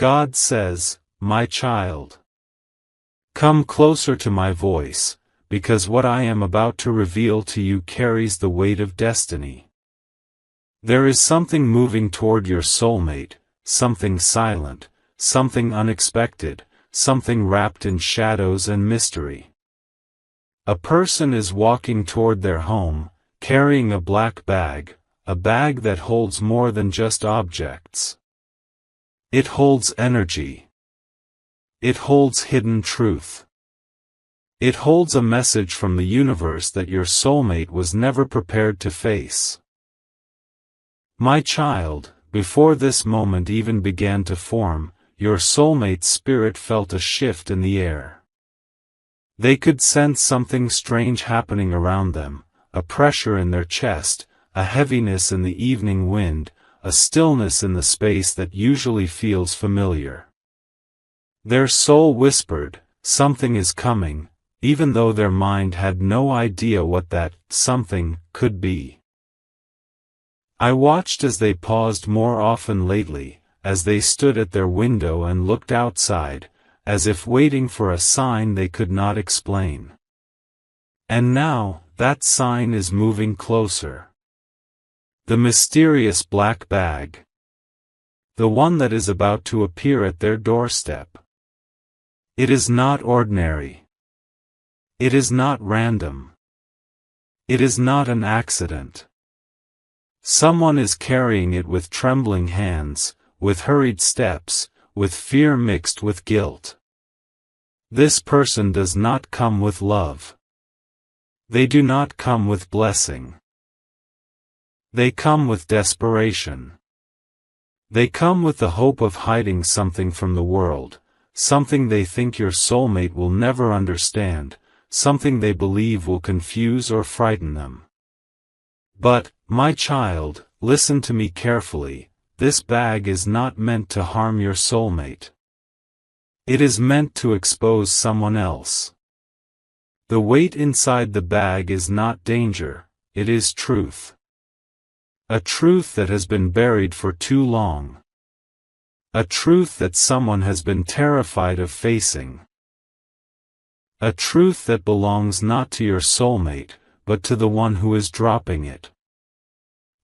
God says, my child. Come closer to my voice, because what I am about to reveal to you carries the weight of destiny. There is something moving toward your soulmate, something silent, something unexpected, something wrapped in shadows and mystery. A person is walking toward their home, carrying a black bag, a bag that holds more than just objects. It holds energy. It holds hidden truth. It holds a message from the universe that your soulmate was never prepared to face. My child, before this moment even began to form, your soulmate's spirit felt a shift in the air. They could sense something strange happening around them, a pressure in their chest, a heaviness in the evening wind, a stillness in the space that usually feels familiar. Their soul whispered, something is coming, even though their mind had no idea what that something could be. I watched as they paused more often lately, as they stood at their window and looked outside, as if waiting for a sign they could not explain. And now, that sign is moving closer. The mysterious black bag. The one that is about to appear at their doorstep. It is not ordinary. It is not random. It is not an accident. Someone is carrying it with trembling hands, with hurried steps, with fear mixed with guilt. This person does not come with love. They do not come with blessing. They come with desperation. They come with the hope of hiding something from the world, something they think your soulmate will never understand, something they believe will confuse or frighten them. But, my child, listen to me carefully, this bag is not meant to harm your soulmate. It is meant to expose someone else. The weight inside the bag is not danger, it is truth. A truth that has been buried for too long. A truth that someone has been terrified of facing. A truth that belongs not to your soulmate, but to the one who is dropping it.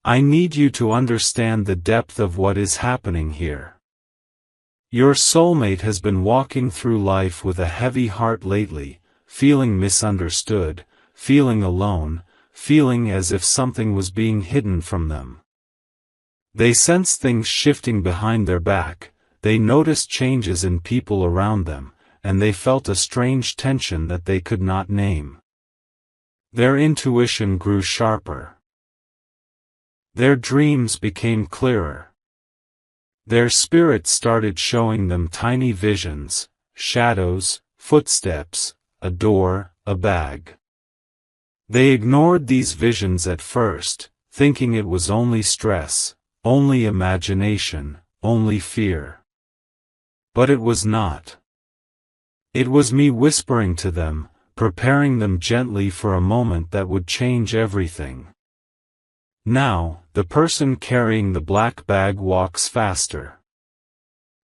I need you to understand the depth of what is happening here. Your soulmate has been walking through life with a heavy heart lately, feeling misunderstood, feeling alone, feeling as if something was being hidden from them. They sense things shifting behind their back, they noticed changes in people around them, and they felt a strange tension that they could not name. Their intuition grew sharper. Their dreams became clearer. Their spirit started showing them tiny visions, shadows, footsteps, a door, a bag. They ignored these visions at first, thinking it was only stress, only imagination, only fear. But it was not. It was me whispering to them, preparing them gently for a moment that would change everything. Now, the person carrying the black bag walks faster.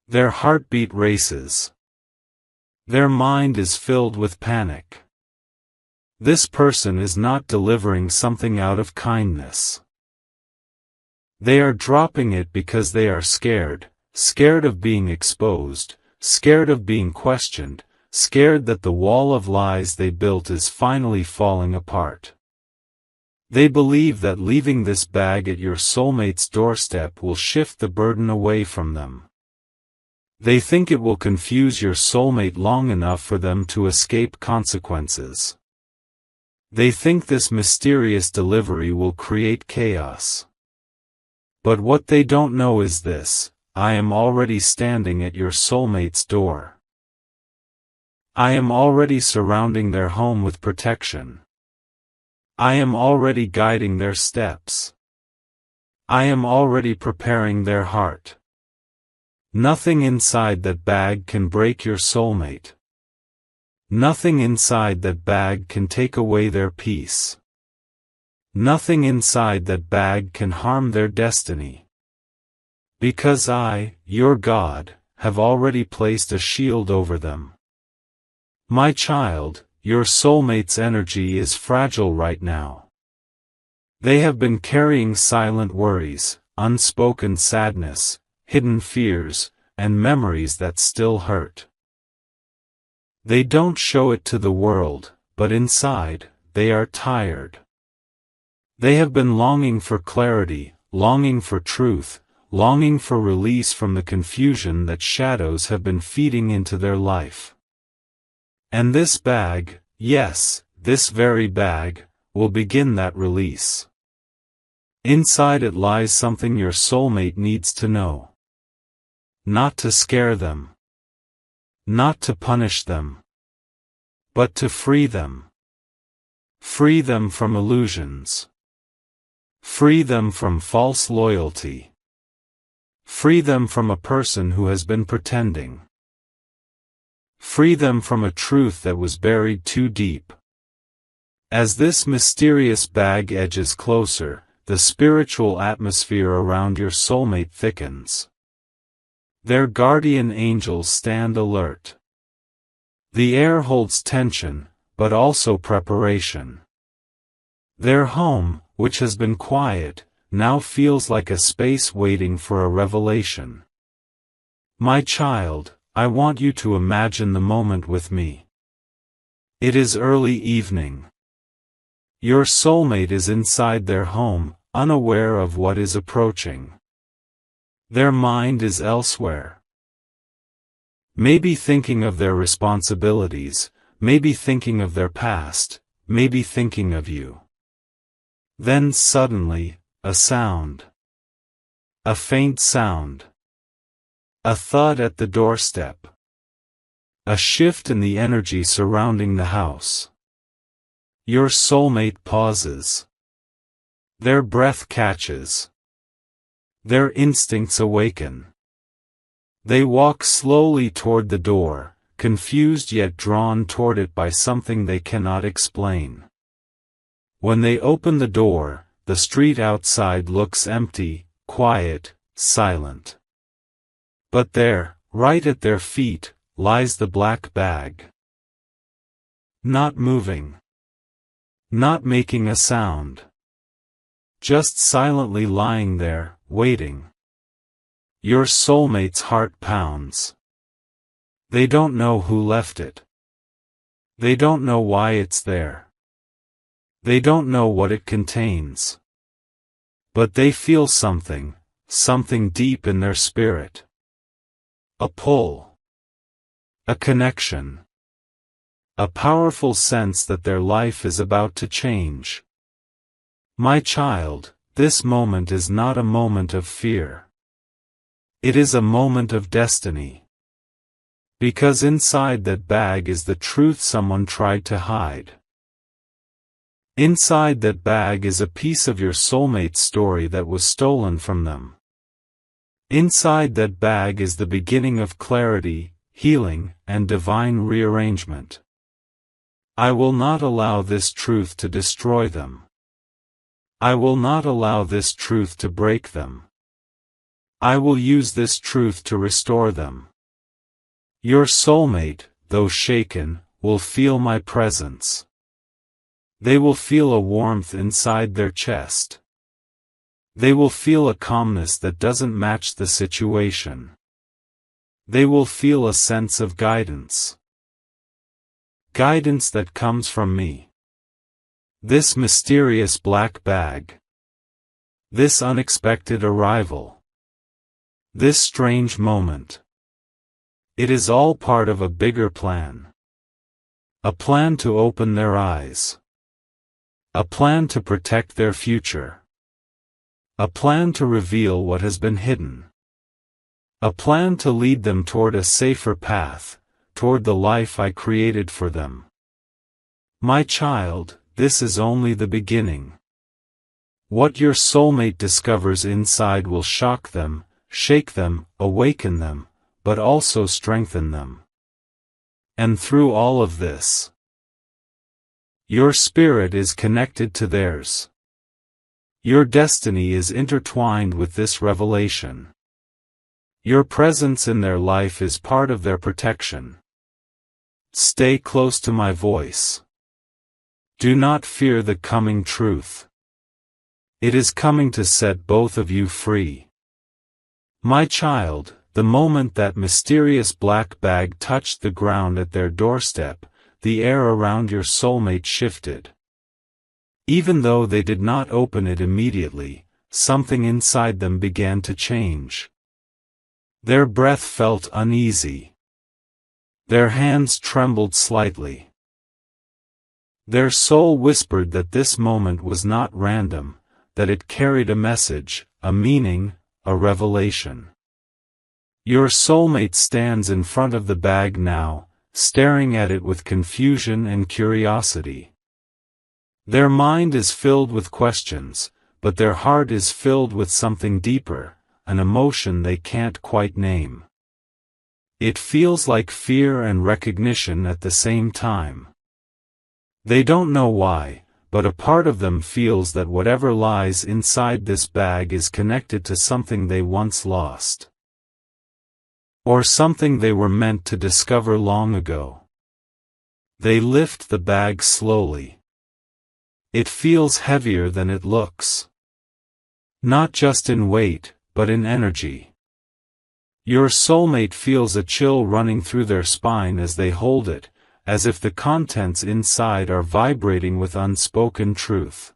Their heartbeat races. Their mind is filled with panic. This person is not delivering something out of kindness. They are dropping it because they are scared, scared of being exposed, scared of being questioned, scared that the wall of lies they built is finally falling apart. They believe that leaving this bag at your soulmate's doorstep will shift the burden away from them. They think it will confuse your soulmate long enough for them to escape consequences. They think this mysterious delivery will create chaos. But what they don't know is this: I am already standing at your soulmate's door. I am already surrounding their home with protection. I am already guiding their steps. I am already preparing their heart. Nothing inside that bag can break your soulmate. Nothing inside that bag can take away their peace. Nothing inside that bag can harm their destiny. Because I, your God, have already placed a shield over them. My child, your soulmate's energy is fragile right now. They have been carrying silent worries, unspoken sadness, hidden fears, and memories that still hurt. They don't show it to the world, but inside, they are tired. They have been longing for clarity, longing for truth, longing for release from the confusion that shadows have been feeding into their life. And this bag, yes, this very bag, will begin that release. Inside it lies something your soulmate needs to know. Not to scare them. Not to punish them. But to free them. Free them from illusions. Free them from false loyalty. Free them from a person who has been pretending. Free them from a truth that was buried too deep. As this mysterious bag edges closer, the spiritual atmosphere around your soulmate thickens. Their guardian angels stand alert. The air holds tension, but also preparation. Their home, which has been quiet, now feels like a space waiting for a revelation. My child, I want you to imagine the moment with me. It is early evening. Your soulmate is inside their home, unaware of what is approaching. Their mind is elsewhere. Maybe thinking of their responsibilities, maybe thinking of their past, maybe thinking of you. Then suddenly, a sound. A faint sound. A thud at the doorstep. A shift in the energy surrounding the house. Your soulmate pauses. Their breath catches. Their instincts awaken. They walk slowly toward the door, confused yet drawn toward it by something they cannot explain. When they open the door, the street outside looks empty, quiet, silent. But there, right at their feet, lies the black bag. Not moving. Not making a sound. Just silently lying there, waiting. Your soulmate's heart pounds. They don't know who left it. They don't know why it's there. They don't know what it contains. But they feel something, something deep in their spirit. A pull. A connection. A powerful sense that their life is about to change. My child, this moment is not a moment of fear. It is a moment of destiny. Because inside that bag is the truth someone tried to hide. Inside that bag is a piece of your soulmate's story that was stolen from them. Inside that bag is the beginning of clarity, healing, and divine rearrangement. I will not allow this truth to destroy them. I will not allow this truth to break them. I will use this truth to restore them. Your soulmate, though shaken, will feel my presence. They will feel a warmth inside their chest. They will feel a calmness that doesn't match the situation. They will feel a sense of guidance. Guidance that comes from me. This mysterious black bag. This unexpected arrival. This strange moment. It is all part of a bigger plan. A plan to open their eyes. A plan to protect their future. A plan to reveal what has been hidden. A plan to lead them toward a safer path, toward the life I created for them. My child, this is only the beginning. What your soulmate discovers inside will shock them, shake them, awaken them, but also strengthen them. And through all of this, your spirit is connected to theirs. Your destiny is intertwined with this revelation. Your presence in their life is part of their protection. Stay close to my voice. Do not fear the coming truth. It is coming to set both of you free. My child, the moment that mysterious black bag touched the ground at their doorstep, the air around your soulmate shifted. Even though they did not open it immediately, something inside them began to change. Their breath felt uneasy. Their hands trembled slightly. Their soul whispered that this moment was not random, that it carried a message, a meaning, a revelation. Your soulmate stands in front of the bag now, staring at it with confusion and curiosity. Their mind is filled with questions, but their heart is filled with something deeper, an emotion they can't quite name. It feels like fear and recognition at the same time. They don't know why, but a part of them feels that whatever lies inside this bag is connected to something they once lost. Or something they were meant to discover long ago. They lift the bag slowly. It feels heavier than it looks. Not just in weight, but in energy. Your soulmate feels a chill running through their spine as they hold it, as if the contents inside are vibrating with unspoken truth.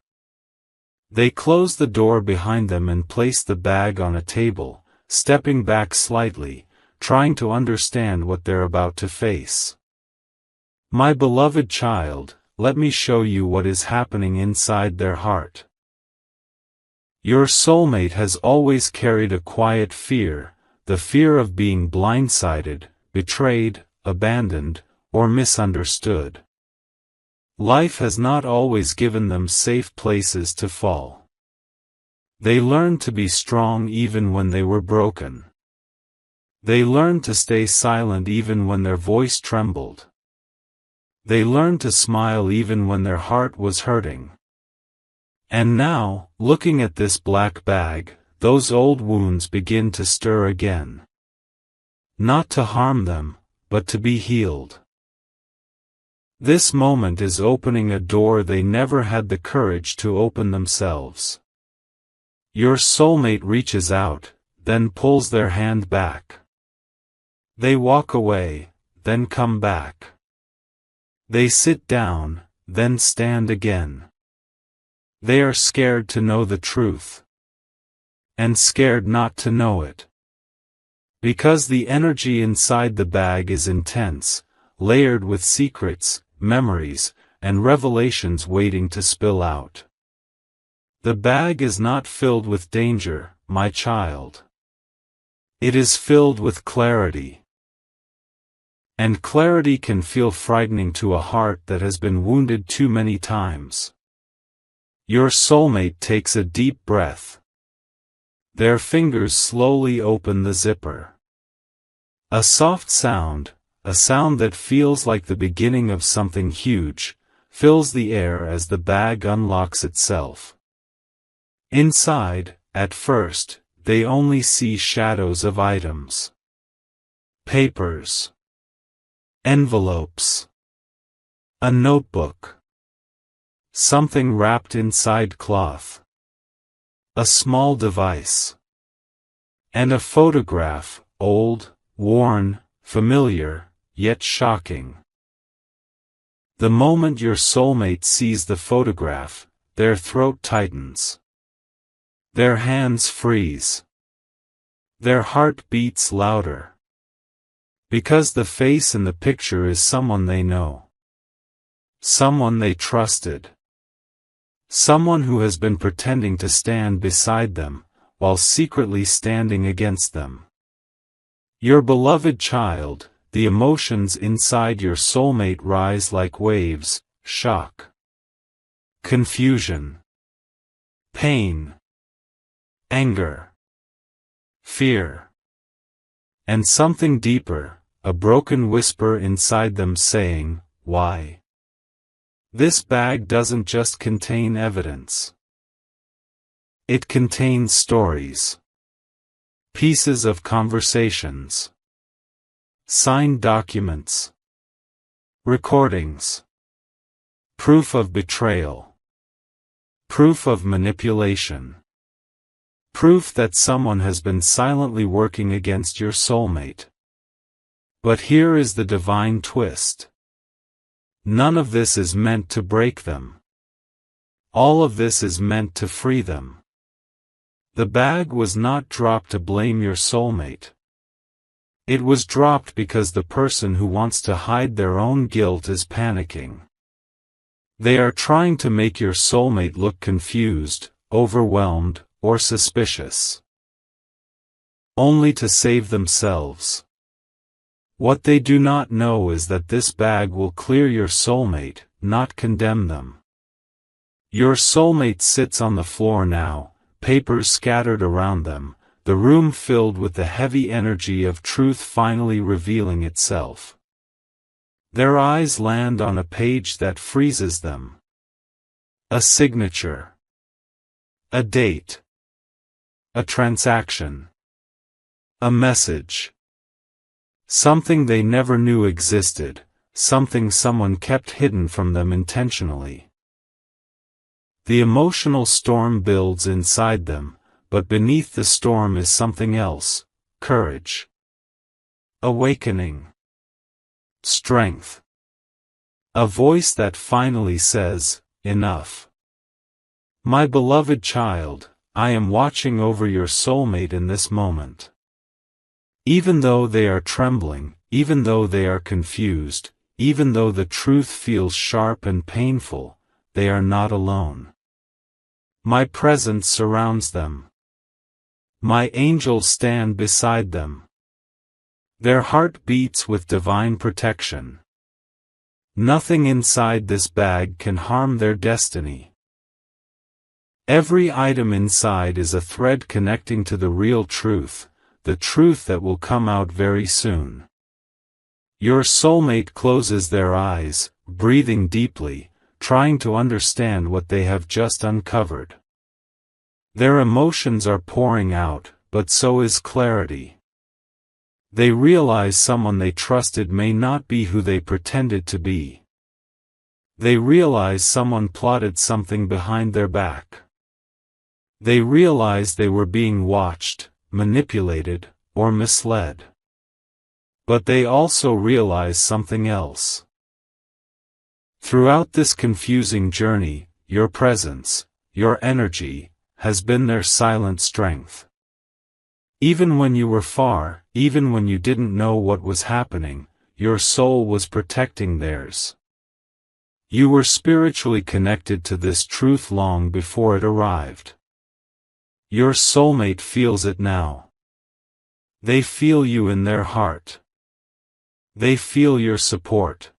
They close the door behind them and place the bag on a table, stepping back slightly, trying to understand what they're about to face. My beloved child, let me show you what is happening inside their heart. Your soulmate has always carried a quiet fear, the fear of being blindsided, betrayed, abandoned, or misunderstood. Life has not always given them safe places to fall. They learned to be strong even when they were broken. They learned to stay silent even when their voice trembled. They learned to smile even when their heart was hurting. And now, looking at this black bag, those old wounds begin to stir again. Not to harm them, but to be healed. This moment is opening a door they never had the courage to open themselves. Your soulmate reaches out, then pulls their hand back. They walk away, then come back. They sit down, then stand again. They are scared to know the truth. And scared not to know it. Because the energy inside the bag is intense, layered with secrets, memories, and revelations waiting to spill out. The bag is not filled with danger, my child. It is filled with clarity. And clarity can feel frightening to a heart that has been wounded too many times. Your soulmate takes a deep breath. Their fingers slowly open the zipper. A soft sound, a sound that feels like the beginning of something huge, fills the air as the bag unlocks itself. Inside, at first, they only see shadows of items. Papers. Envelopes. A notebook. Something wrapped inside cloth. A small device. And a photograph, old, worn, familiar, yet shocking. The moment your soulmate sees the photograph, their throat tightens. Their hands freeze. Their heart beats louder. Because the face in the picture is someone they know. Someone they trusted. Someone who has been pretending to stand beside them, while secretly standing against them. Your beloved child, the emotions inside your soulmate rise like waves: shock, confusion, pain, anger, fear, and something deeper, a broken whisper inside them saying, "Why?" This bag doesn't just contain evidence. It contains stories. Pieces of conversations. Signed documents. Recordings. Proof of betrayal. Proof of manipulation. Proof that someone has been silently working against your soulmate. But here is the divine twist. None of this is meant to break them. All of this is meant to free them. The bag was not dropped to blame your soulmate. It was dropped because the person who wants to hide their own guilt is panicking. They are trying to make your soulmate look confused, overwhelmed, or suspicious. Only to save themselves. What they do not know is that this bag will clear your soulmate, not condemn them. Your soulmate sits on the floor now, papers scattered around them, the room filled with the heavy energy of truth finally revealing itself. Their eyes land on a page that freezes them. A signature. A date. A transaction. A message. Something they never knew existed, something someone kept hidden from them intentionally. The emotional storm builds inside them, but beneath the storm is something else: courage. Awakening. Strength. A voice that finally says, enough. My beloved child, I am watching over your soulmate in this moment. Even though they are trembling, even though they are confused, even though the truth feels sharp and painful, they are not alone. My presence surrounds them. My angels stand beside them. Their heart beats with divine protection. Nothing inside this bag can harm their destiny. Every item inside is a thread connecting to the real truth, the truth that will come out very soon. Your soulmate closes their eyes, breathing deeply, trying to understand what they have just uncovered. Their emotions are pouring out, but so is clarity. They realize someone they trusted may not be who they pretended to be. They realize someone plotted something behind their back. They realize they were being watched, manipulated, or misled. But they also realize something else. Throughout this confusing journey, your presence, your energy, has been their silent strength. Even when you were far, even when you didn't know what was happening, your soul was protecting theirs. You were spiritually connected to this truth long before it arrived. Your soulmate feels it now. They feel you in their heart. They feel your support.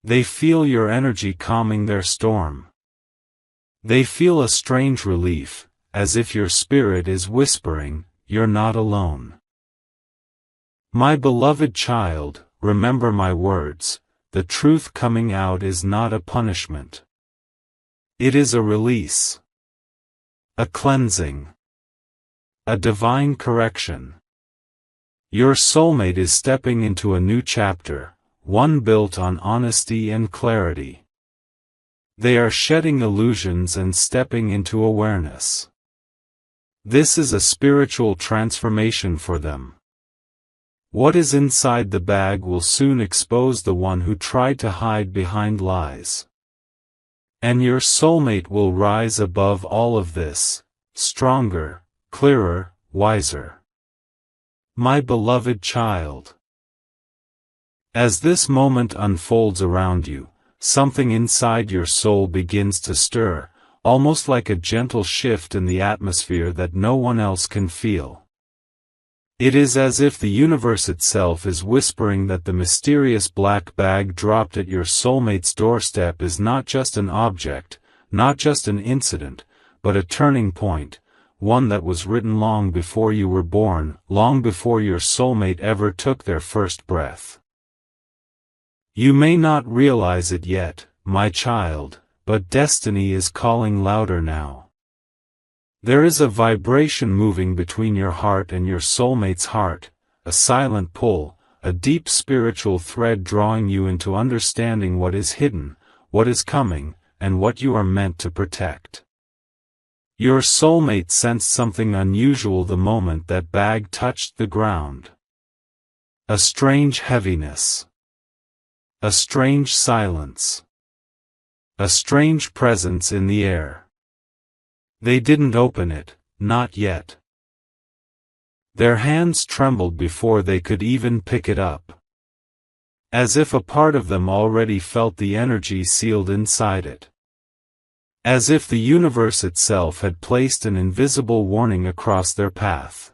They feel your energy calming their storm. They feel a strange relief, as if your spirit is whispering, "You're not alone." My beloved child, remember my words: the truth coming out is not a punishment. It is a release. A cleansing. A divine correction. Your soulmate is stepping into a new chapter, one built on honesty and clarity. They are shedding illusions and stepping into awareness. This is a spiritual transformation for them. What is inside the bag will soon expose the one who tried to hide behind lies. And your soulmate will rise above all of this, stronger, clearer, wiser. My beloved child. As this moment unfolds around you, something inside your soul begins to stir, almost like a gentle shift in the atmosphere that no one else can feel. It is as if the universe itself is whispering that the mysterious black bag dropped at your soulmate's doorstep is not just an object, not just an incident, but a turning point, one that was written long before you were born, long before your soulmate ever took their first breath. You may not realize it yet, my child, but destiny is calling louder now. There is a vibration moving between your heart and your soulmate's heart, a silent pull, a deep spiritual thread drawing you into understanding what is hidden, what is coming, and what you are meant to protect. Your soulmate sensed something unusual the moment that bag touched the ground. A strange heaviness. A strange silence. A strange presence in the air. They didn't open it, not yet. Their hands trembled before they could even pick it up. As if a part of them already felt the energy sealed inside it. As if the universe itself had placed an invisible warning across their path.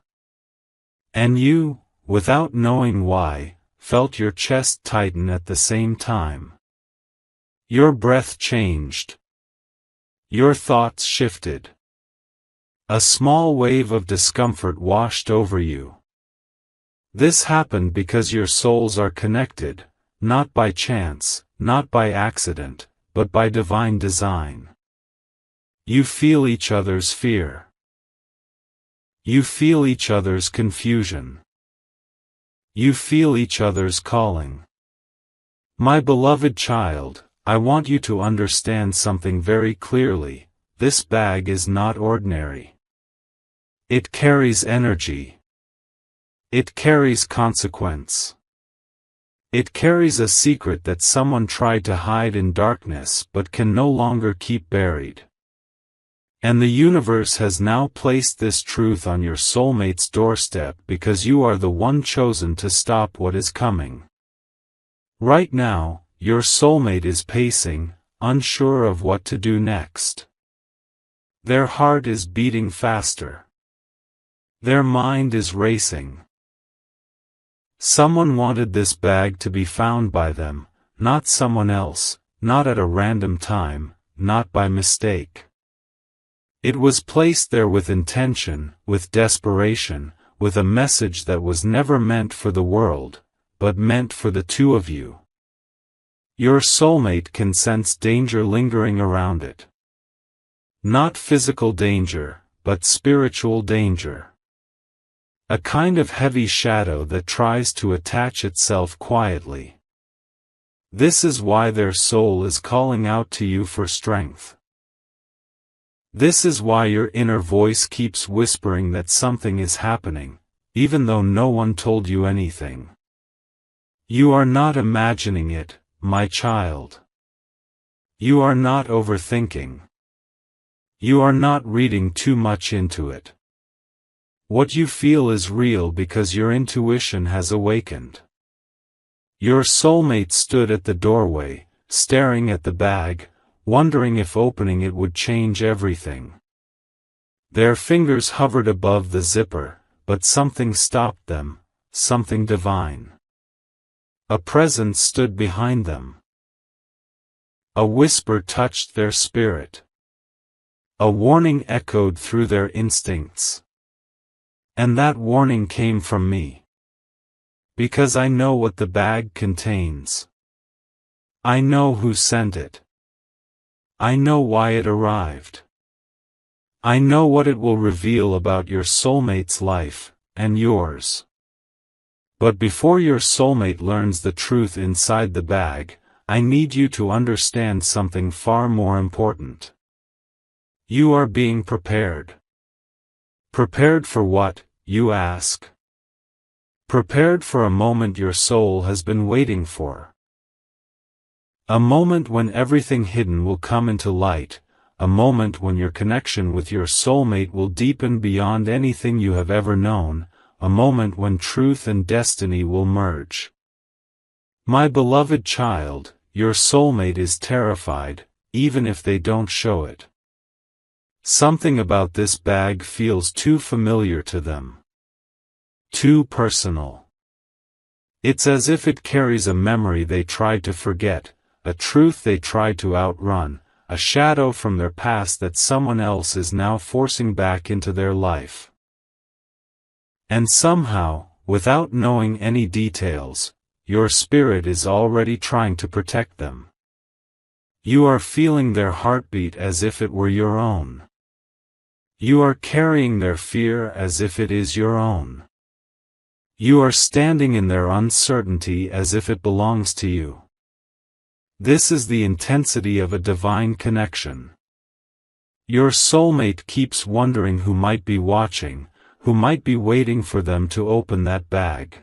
And you, without knowing why, felt your chest tighten at the same time. Your breath changed. Your thoughts shifted. A small wave of discomfort washed over you. This happened because your souls are connected, not by chance, not by accident, but by divine design. You feel each other's fear. You feel each other's confusion. You feel each other's calling. My beloved child, I want you to understand something very clearly. This bag is not ordinary. It carries energy. It carries consequence. It carries a secret that someone tried to hide in darkness but can no longer keep buried. And the universe has now placed this truth on your soulmate's doorstep because you are the one chosen to stop what is coming. Right now, your soulmate is pacing, unsure of what to do next. Their heart is beating faster. Their mind is racing. Someone wanted this bag to be found by them, not someone else, not at a random time, not by mistake. It was placed there with intention, with desperation, with a message that was never meant for the world, but meant for the two of you. Your soulmate can sense danger lingering around it. Not physical danger, but spiritual danger. A kind of heavy shadow that tries to attach itself quietly. This is why their soul is calling out to you for strength. This is why your inner voice keeps whispering that something is happening, even though no one told you anything. You are not imagining it, my child. You are not overthinking. You are not reading too much into it. What you feel is real because your intuition has awakened. Your soulmate stood at the doorway, staring at the bag, wondering if opening it would change everything. Their fingers hovered above the zipper, but something stopped them, something divine. A presence stood behind them. A whisper touched their spirit. A warning echoed through their instincts. And that warning came from me. Because I know what the bag contains. I know who sent it. I know why it arrived. I know what it will reveal about your soulmate's life, and yours. But before your soulmate learns the truth inside the bag, I need you to understand something far more important. You are being prepared. Prepared for what, you ask? Prepared for a moment your soul has been waiting for. A moment when everything hidden will come into light, a moment when your connection with your soulmate will deepen beyond anything you have ever known, a moment when truth and destiny will merge. My beloved child, your soulmate is terrified, even if they don't show it. Something about this bag feels too familiar to them. Too personal. It's as if it carries a memory they tried to forget, a truth they tried to outrun, a shadow from their past that someone else is now forcing back into their life. And somehow, without knowing any details, your spirit is already trying to protect them. You are feeling their heartbeat as if it were your own. You are carrying their fear as if it is your own. You are standing in their uncertainty as if it belongs to you. This is the intensity of a divine connection. Your soulmate keeps wondering who might be watching, who might be waiting for them to open that bag.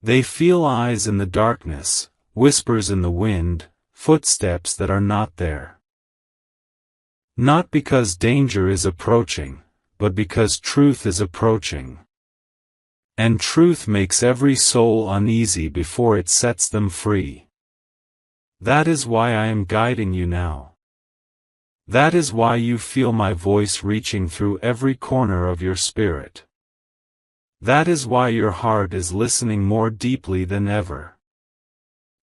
They feel eyes in the darkness, whispers in the wind, footsteps that are not there. Not because danger is approaching, but because truth is approaching. And truth makes every soul uneasy before it sets them free. That is why I am guiding you now. That is why you feel my voice reaching through every corner of your spirit. That is why your heart is listening more deeply than ever.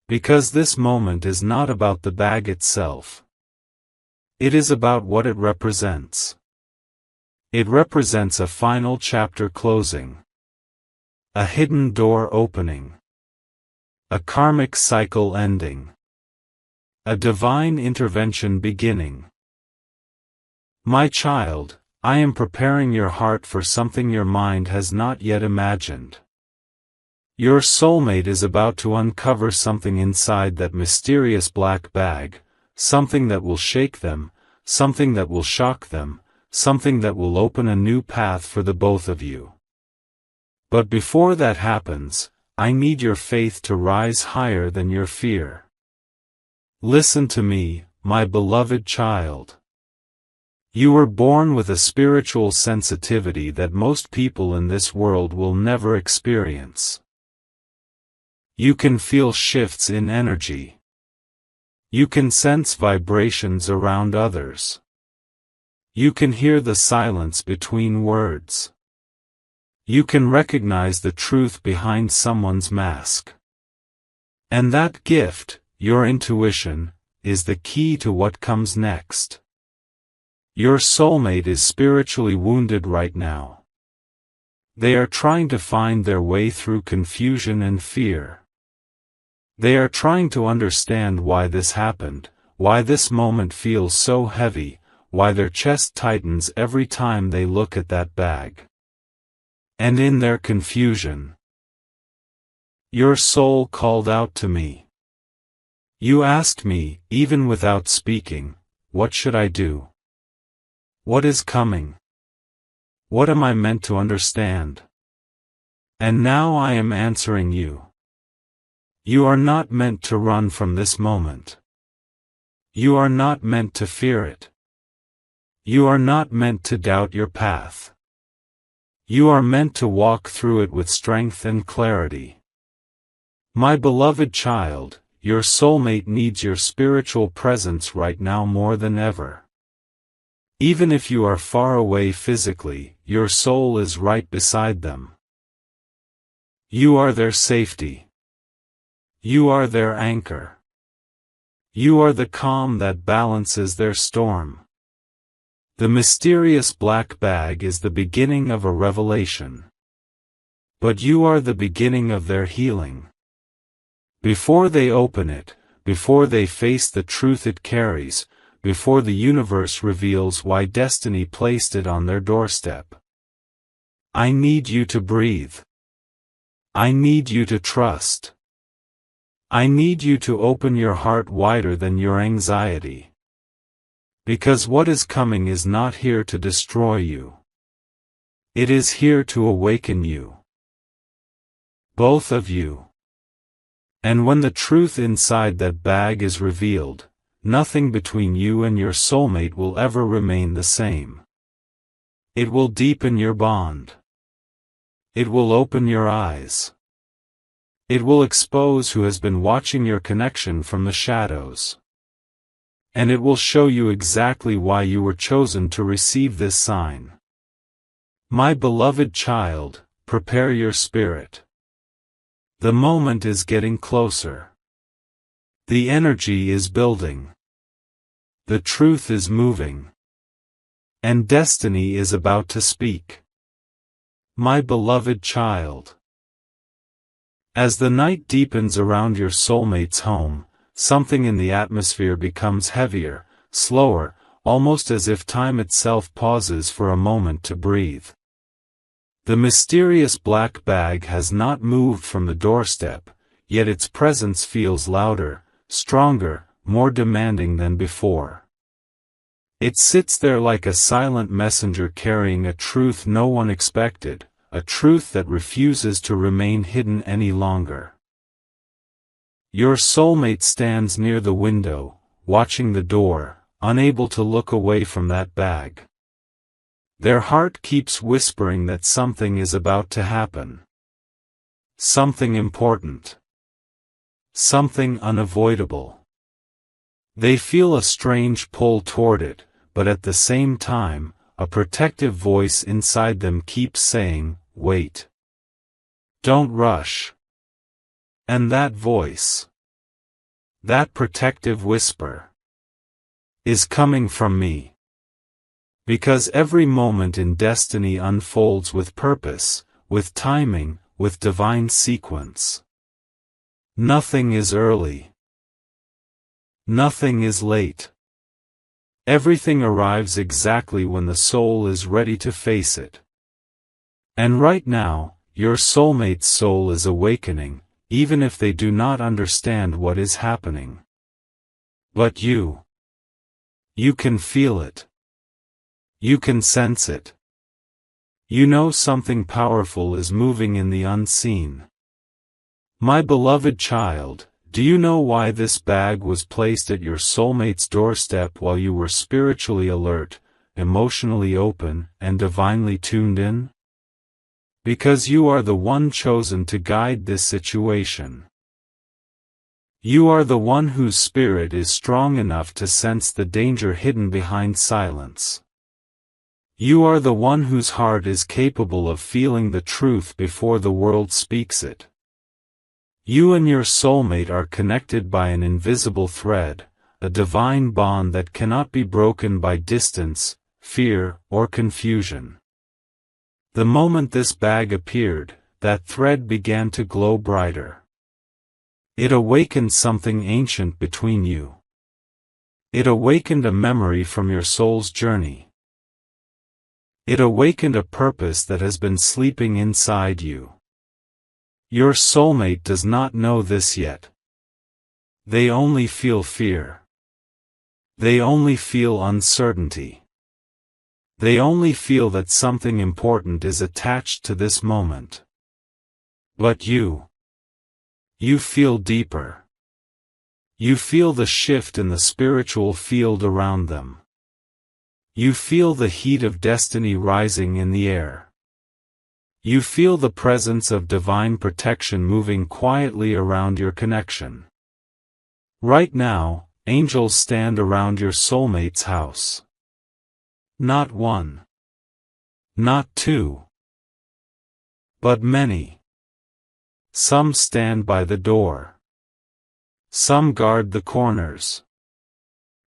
Because this moment is not about the bag itself. It is about what it represents. It represents a final chapter closing. A hidden door opening. A karmic cycle ending. A divine intervention beginning. My child, I am preparing your heart for something your mind has not yet imagined. Your soulmate is about to uncover something inside that mysterious black bag, something that will shake them, something that will shock them, something that will open a new path for the both of you. But before that happens, I need your faith to rise higher than your fear. Listen to me, my beloved child. You were born with a spiritual sensitivity that most people in this world will never experience. You can feel shifts in energy. You can sense vibrations around others. You can hear the silence between words. You can recognize the truth behind someone's mask. And that gift, your intuition, is the key to what comes next. Your soulmate is spiritually wounded right now. They are trying to find their way through confusion and fear. They are trying to understand why this happened, why this moment feels so heavy, why their chest tightens every time they look at that bag. And in their confusion, your soul called out to me. You asked me, even without speaking, what should I do? What is coming? What am I meant to understand? And now I am answering you. You are not meant to run from this moment. You are not meant to fear it. You are not meant to doubt your path. You are meant to walk through it with strength and clarity. My beloved child, your soulmate needs your spiritual presence right now more than ever. Even if you are far away physically, your soul is right beside them. You are their safety. You are their anchor. You are the calm that balances their storm. The mysterious black bag is the beginning of a revelation. But you are the beginning of their healing. Before they open it, before they face the truth it carries, before the universe reveals why destiny placed it on their doorstep, I need you to breathe. I need you to trust. I need you to open your heart wider than your anxiety. Because what is coming is not here to destroy you. It is here to awaken you. Both of you. And when the truth inside that bag is revealed, nothing between you and your soulmate will ever remain the same. It will deepen your bond. It will open your eyes. It will expose who has been watching your connection from the shadows. And it will show you exactly why you were chosen to receive this sign. My beloved child, prepare your spirit. The moment is getting closer. The energy is building. The truth is moving. And destiny is about to speak. My beloved child. As the night deepens around your soulmate's home, something in the atmosphere becomes heavier, slower, almost as if time itself pauses for a moment to breathe. The mysterious black bag has not moved from the doorstep, yet its presence feels louder, stronger, more demanding than before. It sits there like a silent messenger carrying a truth no one expected, a truth that refuses to remain hidden any longer. Your soulmate stands near the window, watching the door, unable to look away from that bag. Their heart keeps whispering that something is about to happen. Something important. Something unavoidable. They feel a strange pull toward it, but at the same time, a protective voice inside them keeps saying, "Wait. Don't rush." And that voice, that protective whisper, is coming from me. Because every moment in destiny unfolds with purpose, with timing, with divine sequence. Nothing is early. Nothing is late. Everything arrives exactly when the soul is ready to face it. And right now, your soulmate's soul is awakening, even if they do not understand what is happening. But you can feel it. You can sense it. You know something powerful is moving in the unseen. My beloved child, do you know why this bag was placed at your soulmate's doorstep while you were spiritually alert, emotionally open, and divinely tuned in? Because you are the one chosen to guide this situation. You are the one whose spirit is strong enough to sense the danger hidden behind silence. You are the one whose heart is capable of feeling the truth before the world speaks it. You and your soulmate are connected by an invisible thread, a divine bond that cannot be broken by distance, fear, or confusion. The moment this bag appeared, that thread began to glow brighter. It awakened something ancient between you. It awakened a memory from your soul's journey. It awakened a purpose that has been sleeping inside you. Your soulmate does not know this yet. They only feel fear. They only feel uncertainty. They only feel that something important is attached to this moment. But you feel deeper. You feel the shift in the spiritual field around them. You feel the heat of destiny rising in the air. You feel the presence of divine protection moving quietly around your connection. Right now, angels stand around your soulmate's house. Not one. Not two. But many. Some stand by the door. Some guard the corners.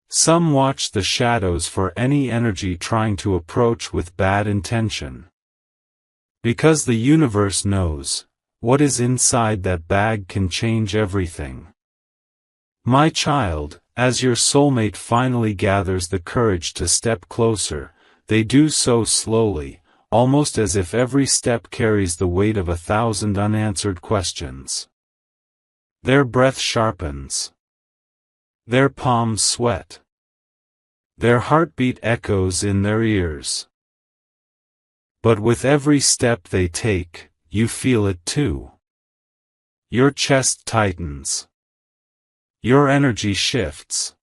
Some watch the shadows for any energy trying to approach with bad intention. Because the universe knows, what is inside that bag can change everything. My child, as your soulmate finally gathers the courage to step closer, they do so slowly, almost as if every step carries the weight of 1,000 unanswered questions. Their breath sharpens. Their palms sweat. Their heartbeat echoes in their ears. But with every step they take, you feel it too. Your chest tightens. Your energy shifts.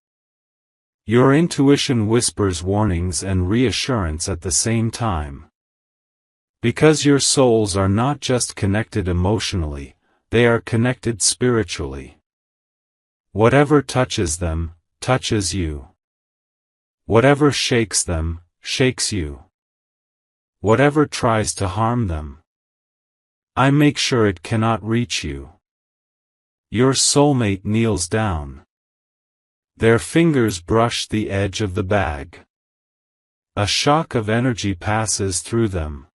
Your intuition whispers warnings and reassurance at the same time. Because your souls are not just connected emotionally, they are connected spiritually. Whatever touches them, touches you. Whatever shakes them, shakes you. Whatever tries to harm them, I make sure it cannot reach you. Your soulmate kneels down. Their fingers brush the edge of the bag. A shock of energy passes through them.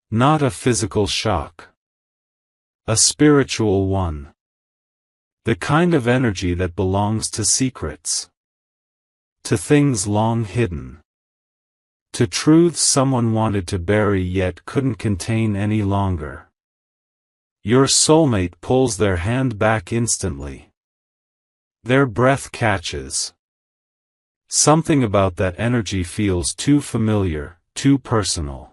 Not a physical shock. A spiritual one. The kind of energy that belongs to secrets. to things long hidden, to truths someone wanted to bury yet couldn't contain any longer. Your soulmate pulls their hand back instantly. Their breath catches. Something about that energy feels too familiar, too personal.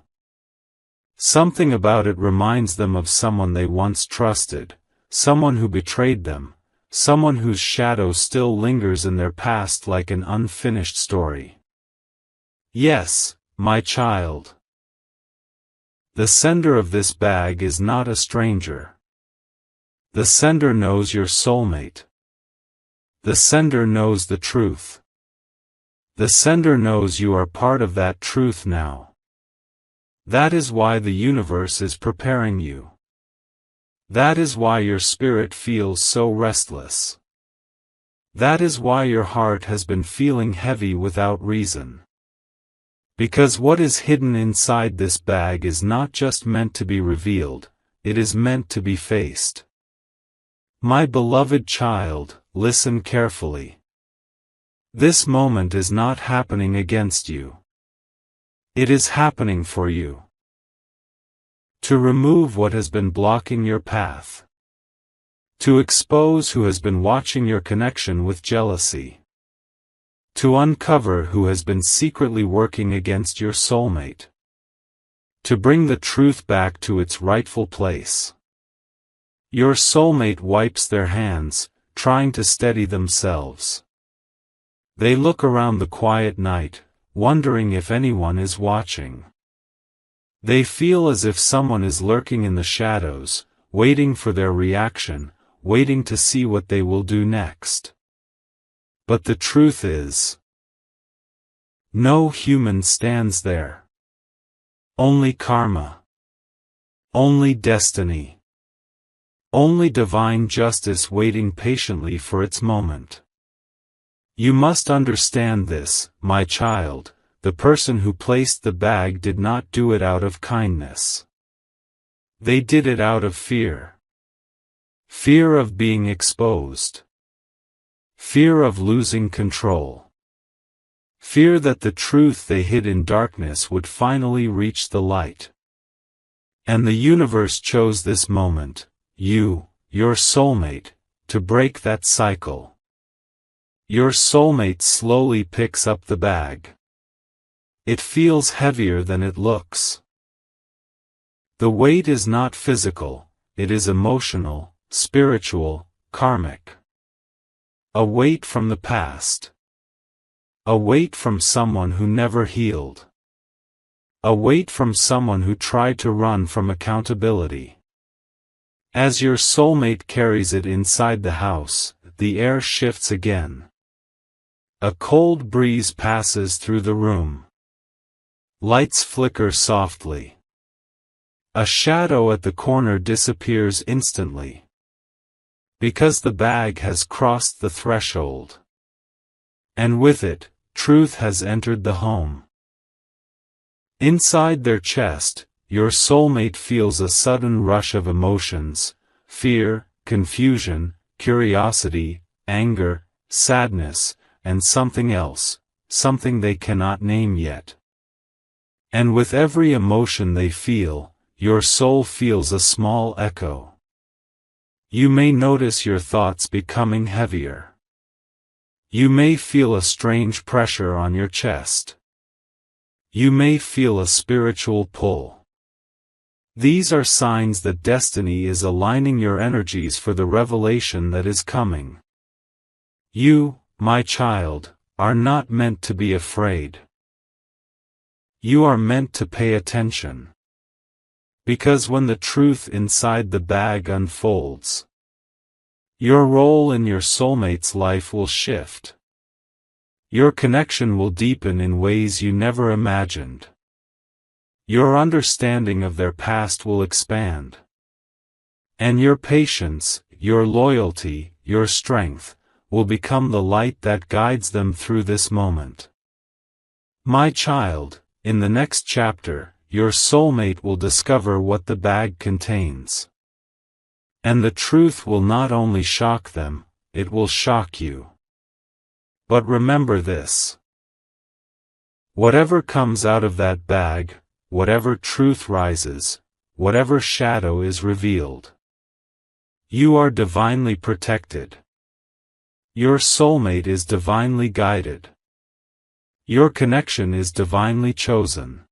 Something about it reminds them of someone they once trusted, someone who betrayed them, someone whose shadow still lingers in their past like an unfinished story. Yes, my child. The sender of this bag is not a stranger. The sender knows your soulmate. The sender knows the truth. The sender knows you are part of that truth now. That is why the universe is preparing you. That is why your spirit feels so restless. That is why your heart has been feeling heavy without reason. Because what is hidden inside this bag is not just meant to be revealed, it is meant to be faced. My beloved child, listen carefully. This moment is not happening against you. It is happening for you. To remove what has been blocking your path. To expose who has been watching your connection with jealousy. To uncover who has been secretly working against your soulmate. To bring the truth back to its rightful place. Your soulmate wipes their hands, trying to steady themselves. They look around the quiet night, wondering if anyone is watching. They feel as if someone is lurking in the shadows, waiting for their reaction, waiting to see what they will do next. But the truth is, no human stands there. Only karma. Only destiny. Only divine justice waiting patiently for its moment. You must understand this, my child, the person who placed the bag did not do it out of kindness. They did it out of fear. Fear of being exposed. Fear of losing control. Fear that the truth they hid in darkness would finally reach the light. And the universe chose this moment, you, your soulmate, to break that cycle. Your soulmate slowly picks up the bag. It feels heavier than it looks. The weight is not physical, it is emotional, spiritual, karmic. A weight from the past. A weight from someone who never healed. A weight from someone who tried to run from accountability. As your soulmate carries it inside the house, the air shifts again. A cold breeze passes through the room. Lights flicker softly. A shadow at the corner disappears instantly. Because the bag has crossed the threshold. And with it, truth has entered the home. Inside their chest, your soulmate feels a sudden rush of emotions, fear, confusion, curiosity, anger, sadness, and something else, something they cannot name yet. And with every emotion they feel, your soul feels a small echo. You may notice your thoughts becoming heavier. You may feel a strange pressure on your chest. You may feel a spiritual pull. These are signs that destiny is aligning your energies for the revelation that is coming. You, my child, are not meant to be afraid. You are meant to pay attention. Because when the truth inside the bag unfolds, your role in your soulmate's life will shift. Your connection will deepen in ways you never imagined. Your understanding of their past will expand. And your patience, your loyalty, your strength, will become the light that guides them through this moment. My child, in the next chapter, your soulmate will discover what the bag contains. And the truth will not only shock them, it will shock you. But remember this. Whatever comes out of that bag, whatever truth rises, whatever shadow is revealed, you are divinely protected. Your soulmate is divinely guided. Your connection is divinely chosen.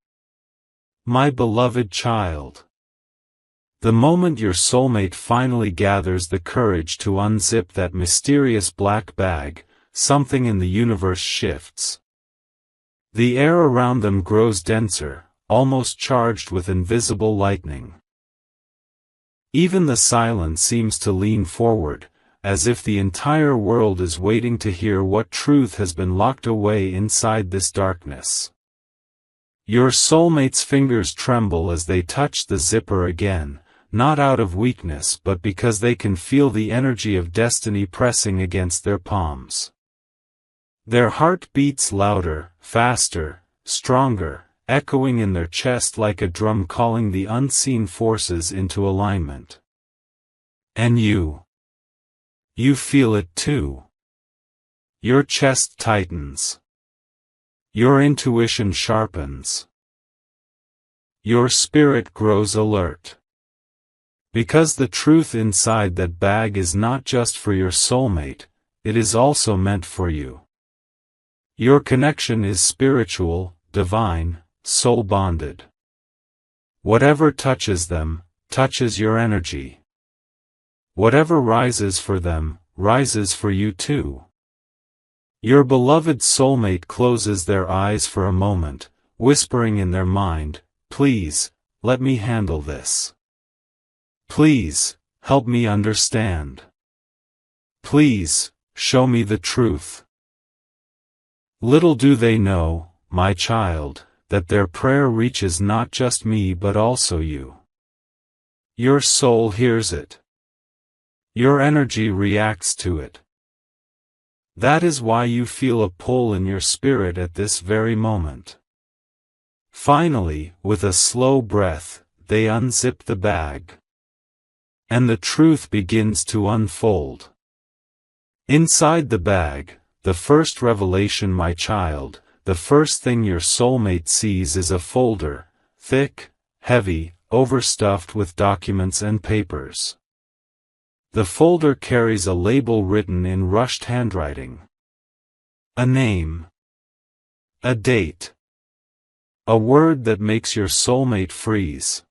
My beloved child. The moment your soulmate finally gathers the courage to unzip that mysterious black bag, something in the universe shifts. The air around them grows denser, almost charged with invisible lightning. Even the silence seems to lean forward, as if the entire world is waiting to hear what truth has been locked away inside this darkness. Your soulmate's fingers tremble as they touch the zipper again, not out of weakness but because they can feel the energy of destiny pressing against their palms. Their heart beats louder, faster, stronger, echoing in their chest like a drum calling the unseen forces into alignment. And you feel it too. Your chest tightens. Your intuition sharpens. Your spirit grows alert. Because the truth inside that bag is not just for your soulmate, it is also meant for you. Your connection is spiritual, divine, soul-bonded. Whatever touches them, touches your energy. Whatever rises for them, rises for you too. Your beloved soulmate closes their eyes for a moment, whispering in their mind, "Please, let me handle this. Please, help me understand. Please, show me the truth." Little do they know, my child, that their prayer reaches not just me but also you. Your soul hears it. Your energy reacts to it. That is why you feel a pull in your spirit at this very moment. Finally, with a slow breath, they unzip the bag. And the truth begins to unfold. Inside the bag, the first revelation, my child, the first thing your soulmate sees is a folder, thick, heavy, overstuffed with documents and papers. The folder carries a label written in rushed handwriting. A name. A date. A word that makes your soulmate freeze.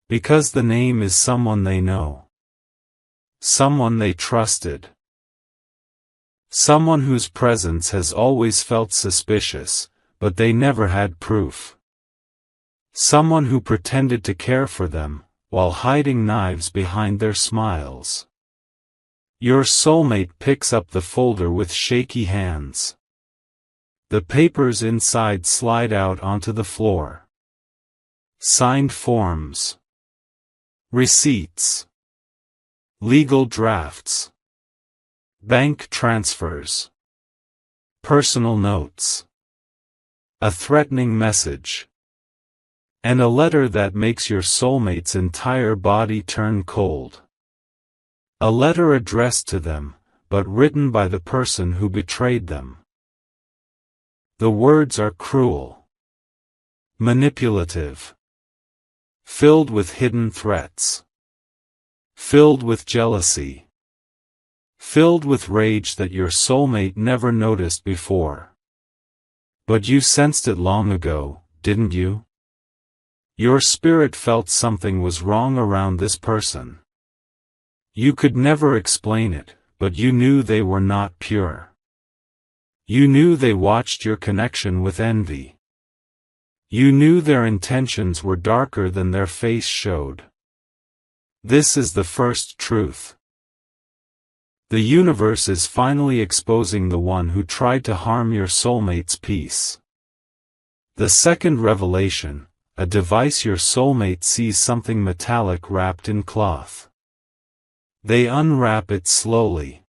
Because the name is someone they know. Someone they trusted. Someone whose presence has always felt suspicious, but they never had proof. Someone who pretended to care for them, while hiding knives behind their smiles. Your soulmate picks up the folder with shaky hands. The papers inside slide out onto the floor. Signed forms. Receipts. Legal drafts. Bank transfers. Personal notes. A threatening message. And a letter that makes your soulmate's entire body turn cold. A letter addressed to them, but written by the person who betrayed them. The words are cruel. Manipulative. Filled with hidden threats. Filled with jealousy. Filled with rage that your soulmate never noticed before. But you sensed it long ago, didn't you? Your spirit felt something was wrong around this person. You could never explain it, but you knew they were not pure. You knew they watched your connection with envy. You knew their intentions were darker than their face showed. This is the first truth. The universe is finally exposing the one who tried to harm your soulmate's peace. The second revelation, a device your soulmate sees something metallic wrapped in cloth. They unwrap it slowly.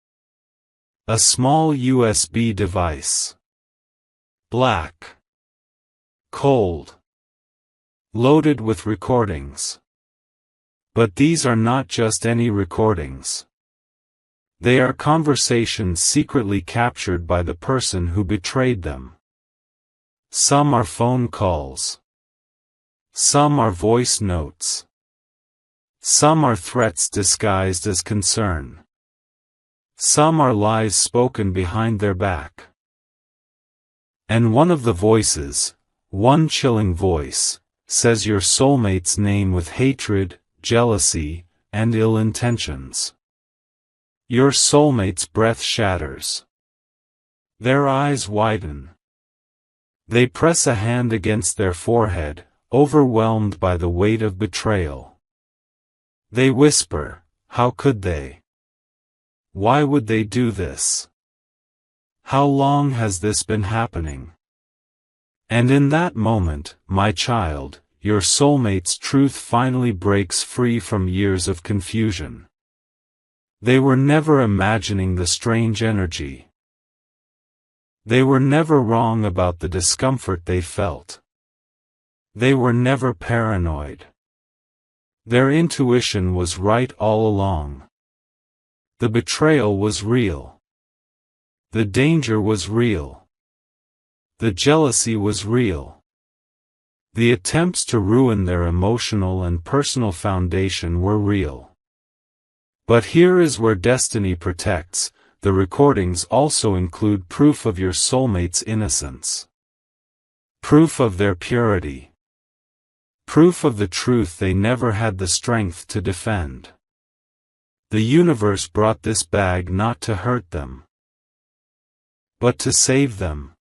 A small USB device. Black. Cold. Loaded with recordings. But these are not just any recordings. They are conversations secretly captured by the person who betrayed them. Some are phone calls. Some are voice notes. Some are threats disguised as concern. Some are lies spoken behind their back. And one of the voices, one chilling voice, says your soulmate's name with hatred, jealousy, and ill intentions. Your soulmate's breath shatters. Their eyes widen. They press a hand against their forehead, overwhelmed by the weight of betrayal. They whisper, "How could they? Why would they do this? How long has this been happening?" And in that moment, my child, your soulmate's truth finally breaks free from years of confusion. They were never imagining the strange energy. They were never wrong about the discomfort they felt. They were never paranoid. Their intuition was right all along. The betrayal was real. The danger was real. The jealousy was real. The attempts to ruin their emotional and personal foundation were real. But here is where destiny protects. The recordings also include proof of your soulmate's innocence. Proof of their purity. Proof of the truth they never had the strength to defend. The universe brought this bag not to hurt them, but to save them.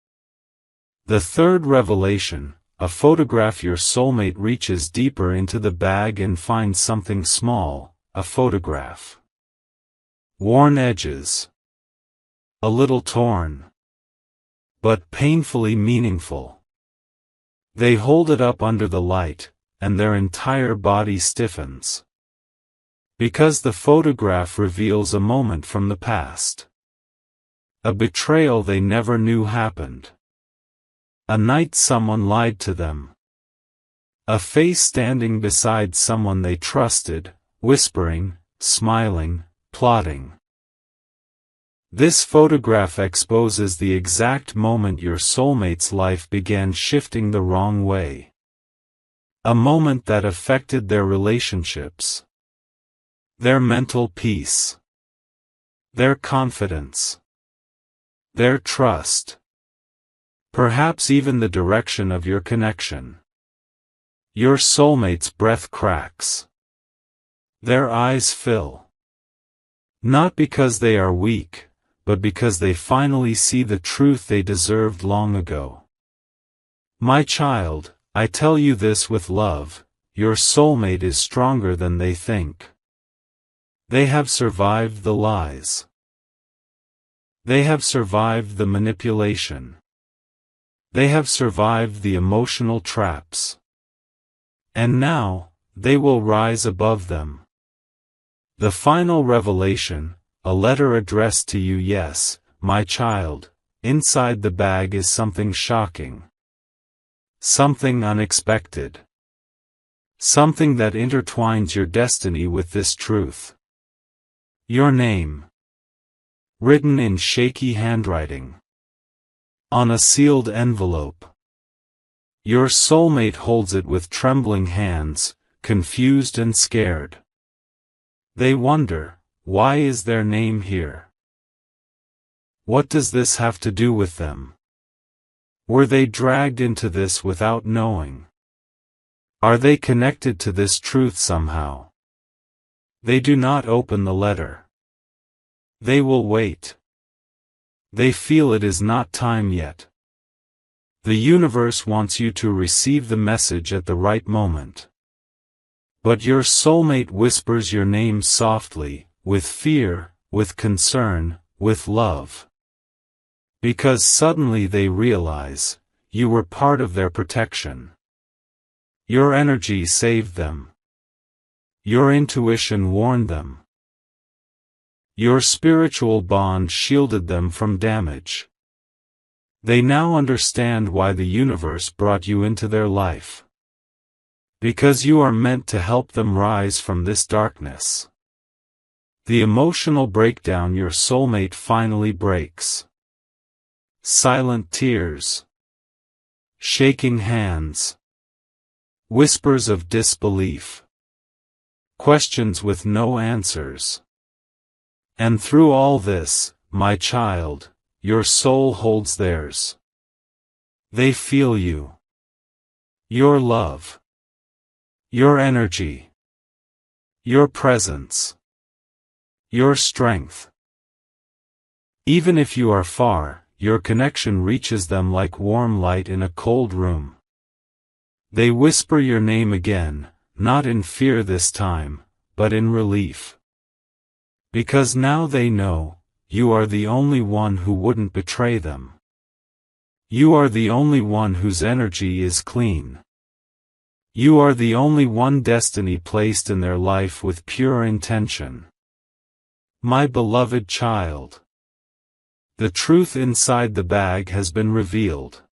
The third revelation, a photograph. Your soulmate reaches deeper into the bag and finds something small, a photograph. Worn edges. A little torn. But painfully meaningful. They hold it up under the light, and their entire body stiffens. Because the photograph reveals a moment from the past. A betrayal they never knew happened. A night someone lied to them. A face standing beside someone they trusted, whispering, smiling, plotting. This photograph exposes the exact moment your soulmate's life began shifting the wrong way. A moment that affected their relationships, their mental peace, their confidence, their trust, perhaps even the direction of your connection. Your soulmate's breath cracks. Their eyes fill. Not because they are weak, but because they finally see the truth they deserved long ago. My child, I tell you this with love, your soulmate is stronger than they think. They have survived the lies. They have survived the manipulation. They have survived the emotional traps. And now, they will rise above them. The final revelation, a letter addressed to you. Yes, my child, inside the bag is something shocking. Something unexpected. Something that intertwines your destiny with this truth. Your name. Written in shaky handwriting. On a sealed envelope. Your soulmate holds it with trembling hands, confused and scared. They wonder, why is their name here? What does this have to do with them? Were they dragged into this without knowing? Are they connected to this truth somehow? They do not open the letter. They will wait. They feel it is not time yet. The universe wants you to receive the message at the right moment. But your soulmate whispers your name softly, with fear, with concern, with love. Because suddenly they realize, you were part of their protection. Your energy saved them. Your intuition warned them. Your spiritual bond shielded them from damage. They now understand why the universe brought you into their life. Because you are meant to help them rise from this darkness. The emotional breakdown your soulmate finally breaks. Silent tears. shaking hands, whispers of disbelief, questions with no answers. And through all this, my child, your soul holds theirs. They feel you. Your love. Your energy. Your presence. Your strength. Even if you are far, your connection reaches them like warm light in a cold room. They whisper your name again, not in fear this time, but in relief. Because now they know, you are the only one who wouldn't betray them. You are the only one whose energy is clean. You are the only one destiny placed in their life with pure intention. My beloved child. The truth inside the bag has been revealed.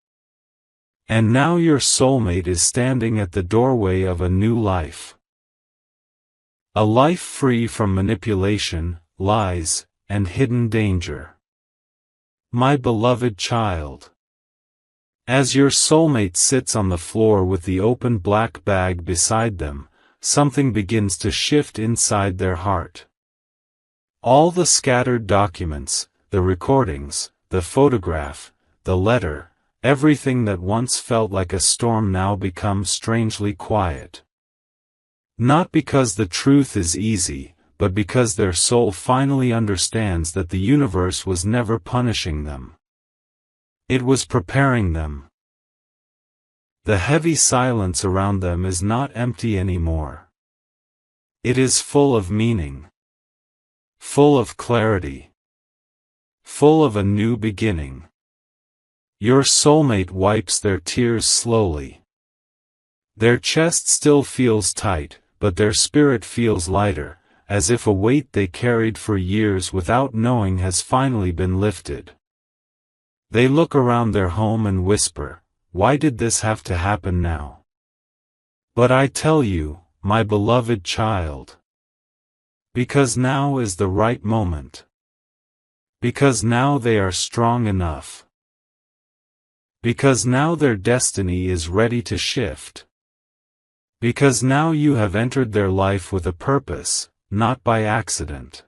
And now your soulmate is standing at the doorway of a new life. A life free from manipulation, lies, and hidden danger. My beloved child. As your soulmate sits on the floor with the open black bag beside them, something begins to shift inside their heart. All the scattered documents, the recordings, the photograph, the letter, everything that once felt like a storm now becomes strangely quiet. Not because the truth is easy, but because their soul finally understands that the universe was never punishing them. It was preparing them. The heavy silence around them is not empty anymore. It is full of meaning. Full of clarity. Full of a new beginning. Your soulmate wipes their tears slowly. Their chest still feels tight, but their spirit feels lighter, as if a weight they carried for years without knowing has finally been lifted. They look around their home and whisper, "Why did this have to happen now?" But I tell you, my beloved child. Because now is the right moment. Because now they are strong enough. Because now their destiny is ready to shift. Because now you have entered their life with a purpose, not by accident.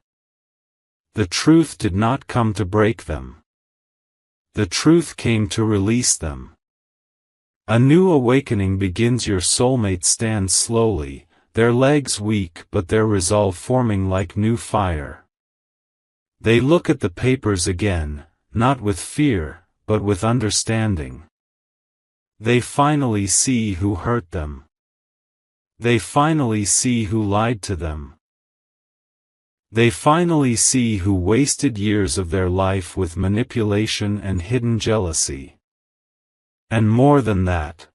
The truth did not come to break them. The truth came to release them. A new awakening begins. Your soulmate stands slowly, their legs weak but their resolve forming like new fire. They look at the papers again, not with fear, but with understanding. They finally see who hurt them. They finally see who lied to them. They finally see who wasted years of their life with manipulation and hidden jealousy. And more than that,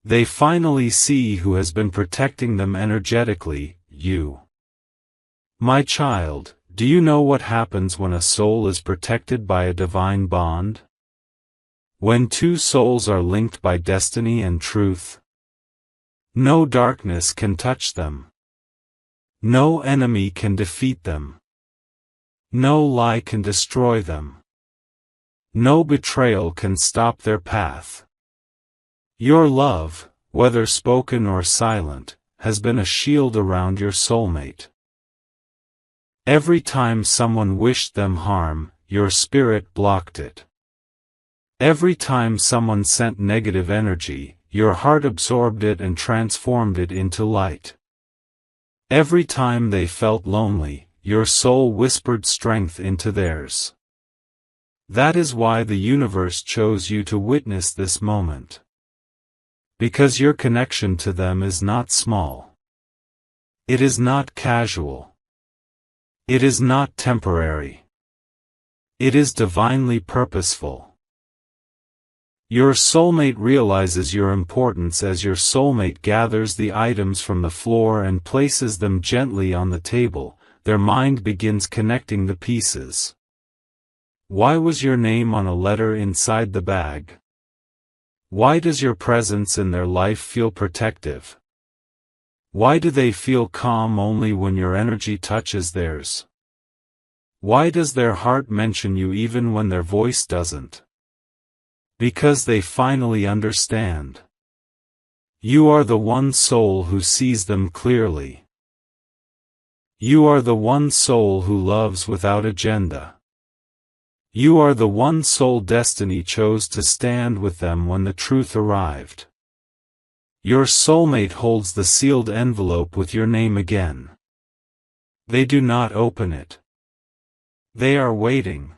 they finally see who has been protecting them energetically, you. My child, do you know what happens when a soul is protected by a divine bond? When two souls are linked by destiny and truth? No darkness can touch them. No enemy can defeat them. No lie can destroy them. No betrayal can stop their path. Your love, whether spoken or silent, has been a shield around your soulmate. Every time someone wished them harm, your spirit blocked it. Every time someone sent negative energy, your heart absorbed it and transformed it into light. Every time they felt lonely, your soul whispered strength into theirs. That is why the universe chose you to witness this moment. Because your connection to them is not small. It is not casual. It is not temporary. It is divinely purposeful. Your soulmate realizes your importance as your soulmate gathers the items from the floor and places them gently on the table. Their mind begins connecting the pieces. Why was your name on a letter inside the bag? Why does your presence in their life feel protective? Why do they feel calm only when your energy touches theirs? Why does their heart mention you even when their voice doesn't? Because they finally understand. You are the one soul who sees them clearly. You are the one soul who loves without agenda. You are the one soul destiny chose to stand with them when the truth arrived. Your soulmate holds the sealed envelope with your name again. They do not open it. They are waiting.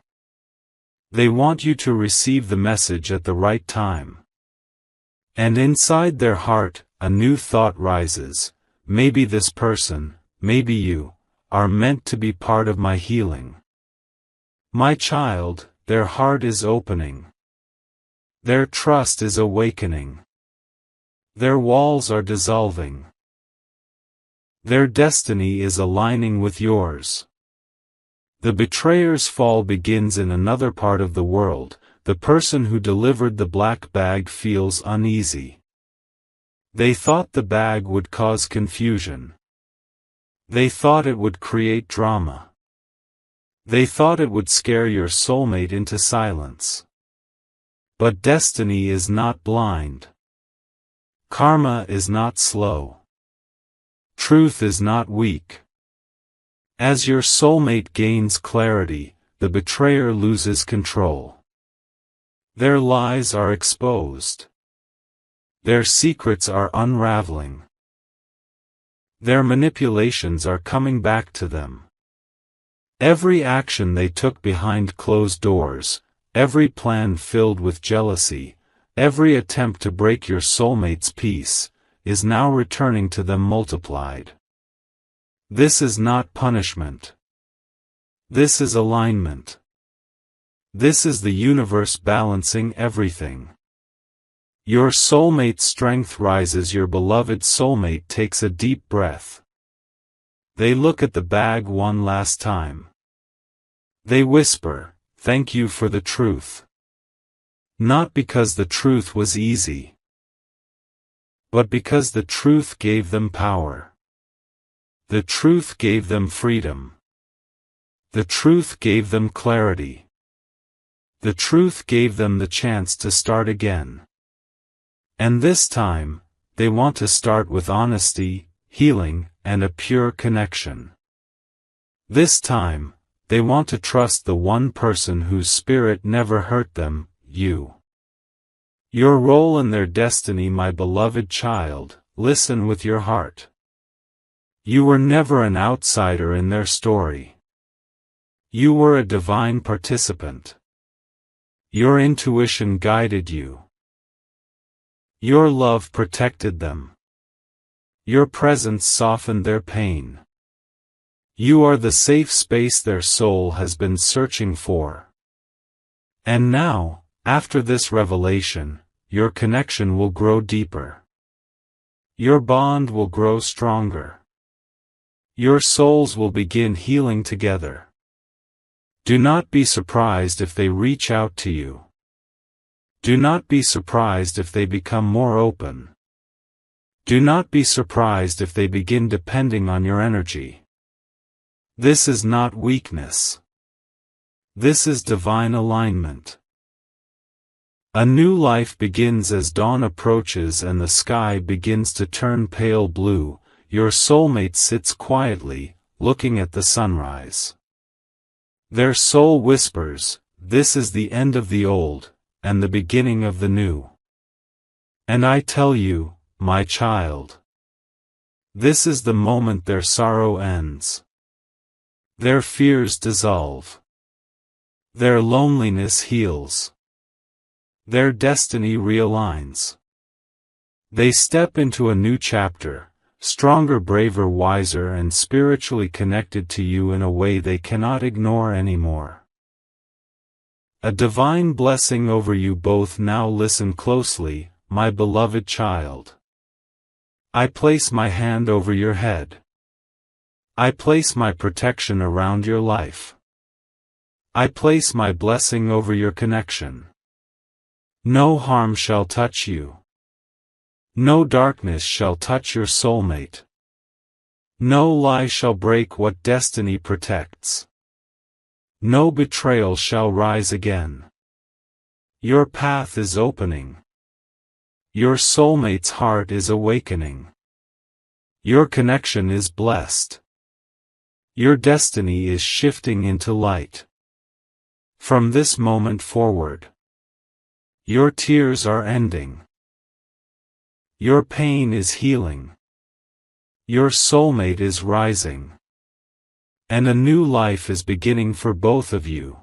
They want you to receive the message at the right time. And inside their heart, a new thought rises. Maybe this person, maybe you, are meant to be part of my healing. My child, their heart is opening. Their trust is awakening. Their walls are dissolving. Their destiny is aligning with yours. The betrayer's fall begins in another part of the world. The person who delivered the black bag feels uneasy. They thought the bag would cause confusion. They thought it would create drama. They thought it would scare your soulmate into silence. But destiny is not blind. Karma is not slow. Truth is not weak. As your soulmate gains clarity, the betrayer loses control. Their lies are exposed. Their secrets are unraveling. Their manipulations are coming back to them. Every action they took behind closed doors, every plan filled with jealousy, every attempt to break your soulmate's peace, is now returning to them multiplied. This is not punishment. This is alignment. This is the universe balancing everything. Your soulmate's strength rises. Your beloved soulmate takes a deep breath. They look at the bag one last time. They whisper, "Thank you for the truth." Not because the truth was easy, but because the truth gave them power. The truth gave them freedom. The truth gave them clarity. The truth gave them the chance to start again. And this time, they want to start with honesty, healing, and a pure connection. This time, they want to trust the one person whose spirit never hurt them, you. Your role in their destiny, my beloved child, listen with your heart. You were never an outsider in their story. You were a divine participant. Your intuition guided you. Your love protected them. Your presence softened their pain. You are the safe space their soul has been searching for. And now, after this revelation, your connection will grow deeper. Your bond will grow stronger. Your souls will begin healing together. Do not be surprised if they reach out to you. Do not be surprised if they become more open. Do not be surprised if they begin depending on your energy. This is not weakness. This is divine alignment. A new life begins as dawn approaches and the sky begins to turn pale blue. Your soulmate sits quietly, looking at the sunrise. Their soul whispers, "This is the end of the old, and the beginning of the new." And I tell you, my child, this is the moment their sorrow ends. Their fears dissolve. Their loneliness heals. Their destiny realigns. They step into a new chapter, stronger, braver, wiser, and spiritually connected to you in a way they cannot ignore anymore. A divine blessing over you both. Now listen closely, my beloved child. I place my hand over your head. I place my protection around your life. I place my blessing over your connection. No harm shall touch you. No darkness shall touch your soulmate. No lie shall break what destiny protects. No betrayal shall rise again. Your path is opening. Your soulmate's heart is awakening. Your connection is blessed. Your destiny is shifting into light. From this moment forward, your tears are ending. Your pain is healing. Your soulmate is rising. And a new life is beginning for both of you.